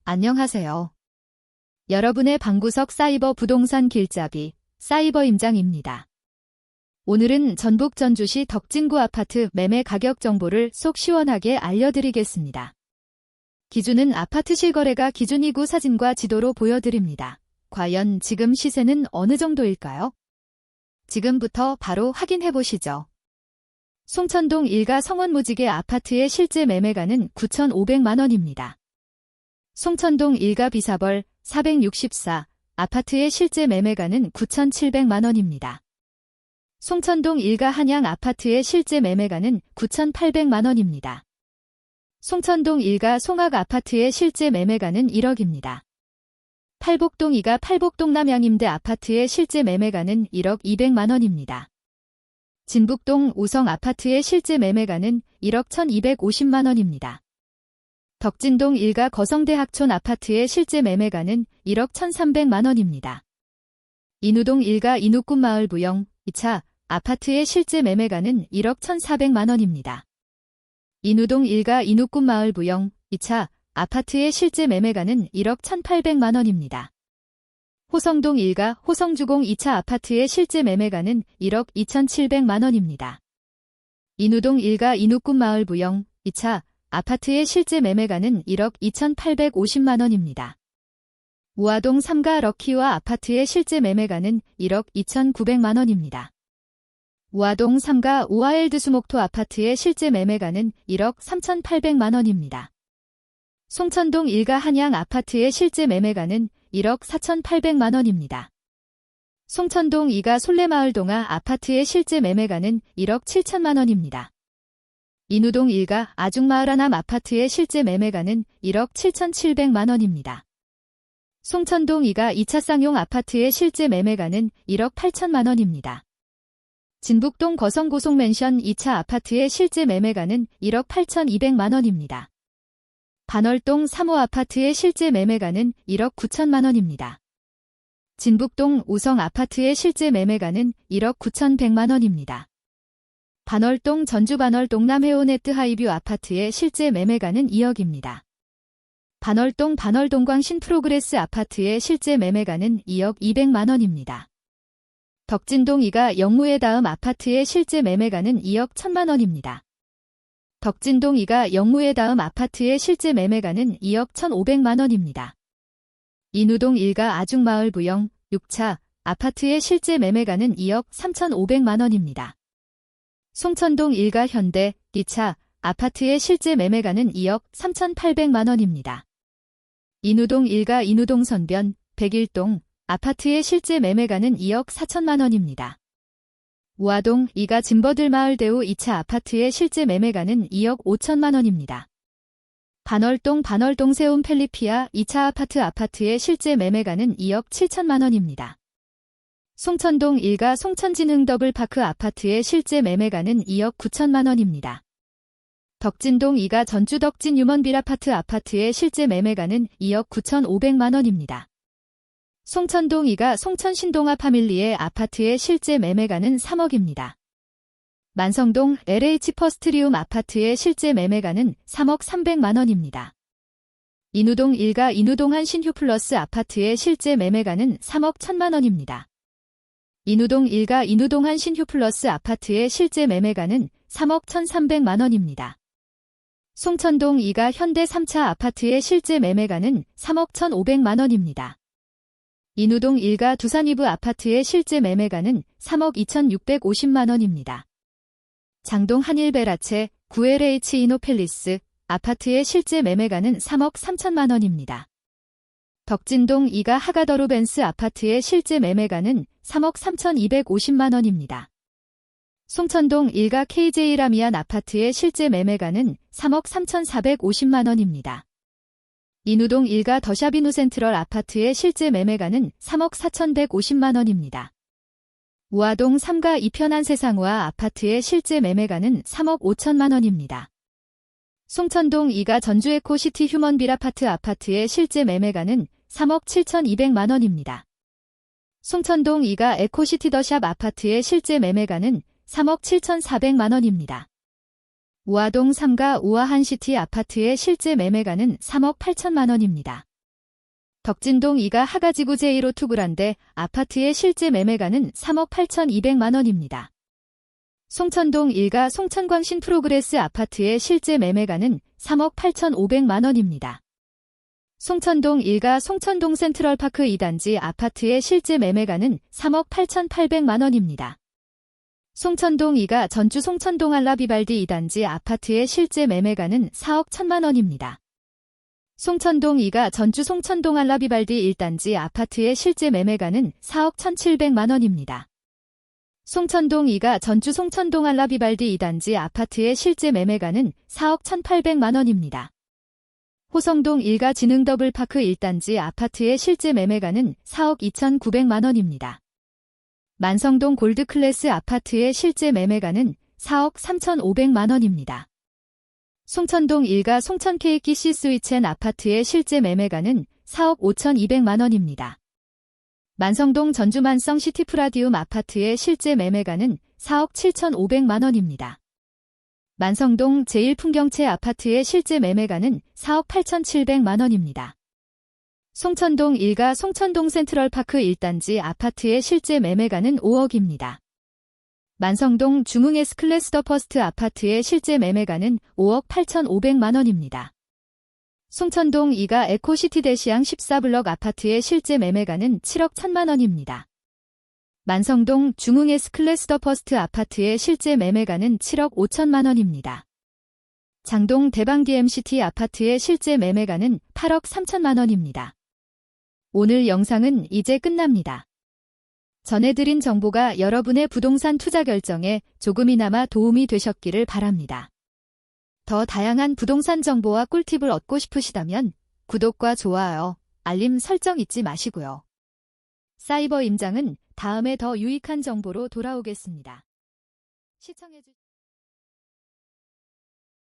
안녕하세요. 여러분의 방구석 사이버 부동산 길잡이 사이버 임장입니다. 오늘은 전북 전주시 덕진구 아파트 매매 가격 정보를 속 시원하게 알려드리겠습니다. 기준은 아파트 실거래가 기준이고 사진과 지도로 보여드립니다. 과연 지금 시세는 어느 정도일까요? 지금부터 바로 확인해보시죠. 송천동 일가 성원무지개 아파트의 실제 매매가는 9,500만원입니다. 송천동 일가 비사벌 464 아파트의 실제 매매가는 9,700만원입니다. 송천동 일가 한양 아파트의 실제 매매가는 9,800만원입니다. 송천동 일가 송악 아파트의 실제 매매가는 1억입니다. 팔복동 2가 팔복동 남양임대 아파트의 실제 매매가는 1억 200만원입니다. 진북동 우성 아파트의 실제 매매가는 1억 1,250만원입니다. 덕진동 일가 거성대학촌 아파트의 실제 매매가는 1억 1,300만원입니다. 인우동 일가 인우꾼마을 부영 2차 아파트의 실제 매매가는 1억 1,400만원입니다. 인우동 일가 인우꾼마을 부영 2차 아파트의 실제 매매가는 1억 1,800만원입니다. 호성동 일가 호성주공 2차 아파트의 실제 매매가는 1억 2,700만원입니다. 인우동 일가 인우꾼마을 부영 2차 아파트의 실제 매매가는 1억 2,850만원입니다. 우아동 3가 럭키와 아파트의 실제 매매가는 1억 2,900만원입니다. 우아동 3가 우아엘드수목토 아파트의 실제 매매가는 1억 3,800만원입니다. 송천동 일가 한양 아파트의 실제 매매가는 1억 4,800만원입니다. 송천동 2가 솔레마을동아 아파트의 실제 매매가는 1억 7천만원입니다. 인우동 일가 아중마을하남 아파트의 실제 매매가는 1억 7,700만원입니다. 송천동 2가 2차 쌍용 아파트의 실제 매매가는 1억 8천만원입니다. 진북동 거성고속맨션 2차 아파트의 실제 매매가는 1억 8,200만원입니다. 반월동 3호 아파트의 실제 매매가는 1억 9천만원입니다. 진북동 우성 아파트의 실제 매매가는 1억 9,100만원입니다. 반월동 전주 반월동 남해오네트 하이뷰 아파트의 실제 매매가는 2억입니다. 반월동 반월동광 신프로그레스 아파트의 실제 매매가는 2억 200만원입니다. 덕진동 2가 영무의 다음 아파트의 실제 매매가는 2억 1,000만원입니다. 덕진동 2가 영무의 다음 아파트의 실제 매매가는 2억 1,500만원입니다. 인우동 1가 아중마을 부영 6차 아파트의 실제 매매가는 2억 3,500만원입니다. 송천동 1가 현대 2차 아파트의 실제 매매가는 2억 3,800만원입니다. 인우동 1가 인우동 선변 101동 아파트의 실제 매매가는 2억 4천만원입니다. 우아동 2가 진버들마을대우 2차 아파트의 실제 매매가는 2억 5천만원입니다. 반월동 반월동 세움 펠리피아 2차 아파트의 실제 매매가는 2억 7천만원입니다. 송천동 1가 송천진흥 더블파크 아파트의 실제 매매가는 2억 9천만원입니다. 덕진동 2가 전주 덕진 유먼빌아파트 아파트의 실제 매매가는 2억 9,500만원입니다. 송천동 2가 송천신동아 파밀리의 아파트의 실제 매매가는 3억입니다. 만성동 LH 퍼스트리움 아파트의 실제 매매가는 3억 300만원입니다. 인우동 1가 인우동 한신휴플러스 아파트의 실제 매매가는 3억 1,000만원입니다. 인우동 1가 인우동 한신휴플러스 아파트의 실제 매매가는 3억 1,300만원입니다. 송천동 2가 현대 3차 아파트의 실제 매매가는 3억 1,500만원입니다. 인우동 1가 두산이브 아파트의 실제 매매가는 3억 2,650만원입니다. 장동 한일베라체 9LH 이노펠리스 아파트의 실제 매매가는 3억 3천만원입니다. 덕진동 2가 하가더루벤스 아파트의 실제 매매가는 3억 3,250만원입니다. 송천동 1가 KJ라미안 아파트의 실제 매매가는 3억 3,450만원입니다. 인우동 1가 더샵이누센트럴 아파트의 실제 매매가는 3억 4,150만원입니다. 우아동 3가 이편한 세상우아 아파트의 실제 매매가는 3억 5천만원입니다. 송천동 2가 전주에코시티 휴먼빌아파트 아파트의 실제 매매가는 3억 7,200만원입니다. 송천동 2가 에코시티 더샵 아파트의 실제 매매가는 3억 7,400만원입니다. 우아동 3가 우아한시티 아파트의 실제 매매가는 3억 8천만원입니다. 덕진동 2가 하가지구 제1호 투구란데 아파트의 실제 매매가는 3억 8,200만 원입니다. 송천동 1가 송천광신 프로그레스 아파트의 실제 매매가는 3억 8,500만 원입니다. 송천동 1가 송천동 센트럴파크 2단지 아파트의 실제 매매가는 3억 8,800만 원입니다. 송천동 2가 전주 송천동 알라비발디 2단지 아파트의 실제 매매가는 4억 1천만 원입니다. 송천동 2가 전주 송천동 알라비발디 1단지 아파트의 실제 매매가는 4억 1,700만 원입니다. 송천동 2가 전주 송천동 알라비발디 2단지 아파트의 실제 매매가는 4억 1,800만 원입니다. 호성동 1가 진흥더블파크 1단지 아파트의 실제 매매가는 4억 2,900만 원입니다. 만성동 골드클래스 아파트의 실제 매매가는 4억 3,500만 원입니다. 송천동 1가 송천 KKC 스위첸 아파트의 실제 매매가는 4억 5,200만 원입니다. 만성동 전주만성 시티프라디움 아파트의 실제 매매가는 4억 7,500만 원입니다. 만성동 제1풍경채 아파트의 실제 매매가는 4억 8,700만 원입니다. 송천동 1가 송천동 센트럴파크 1단지 아파트의 실제 매매가는 5억입니다. 만성동 중흥 S클래스 더 퍼스트 아파트의 실제 매매가는 5억 8,500만 원입니다. 송천동 2가 에코시티 대시양 14블럭 아파트의 실제 매매가는 7억 1천만 원입니다. 만성동 중흥 S클래스 더 퍼스트 아파트의 실제 매매가는 7억 5천만 원입니다. 장동 대방 DMCT 아파트의 실제 매매가는 8억 3천만 원입니다. 오늘 영상은 이제 끝납니다. 전해드린 정보가 여러분의 부동산 투자 결정에 조금이나마 도움이 되셨기를 바랍니다. 더 다양한 부동산 정보와 꿀팁을 얻고 싶으시다면 구독과 좋아요, 알림 설정 잊지 마시고요. 사이버 임장은 다음에 더 유익한 정보로 돌아오겠습니다. 시청해주세요.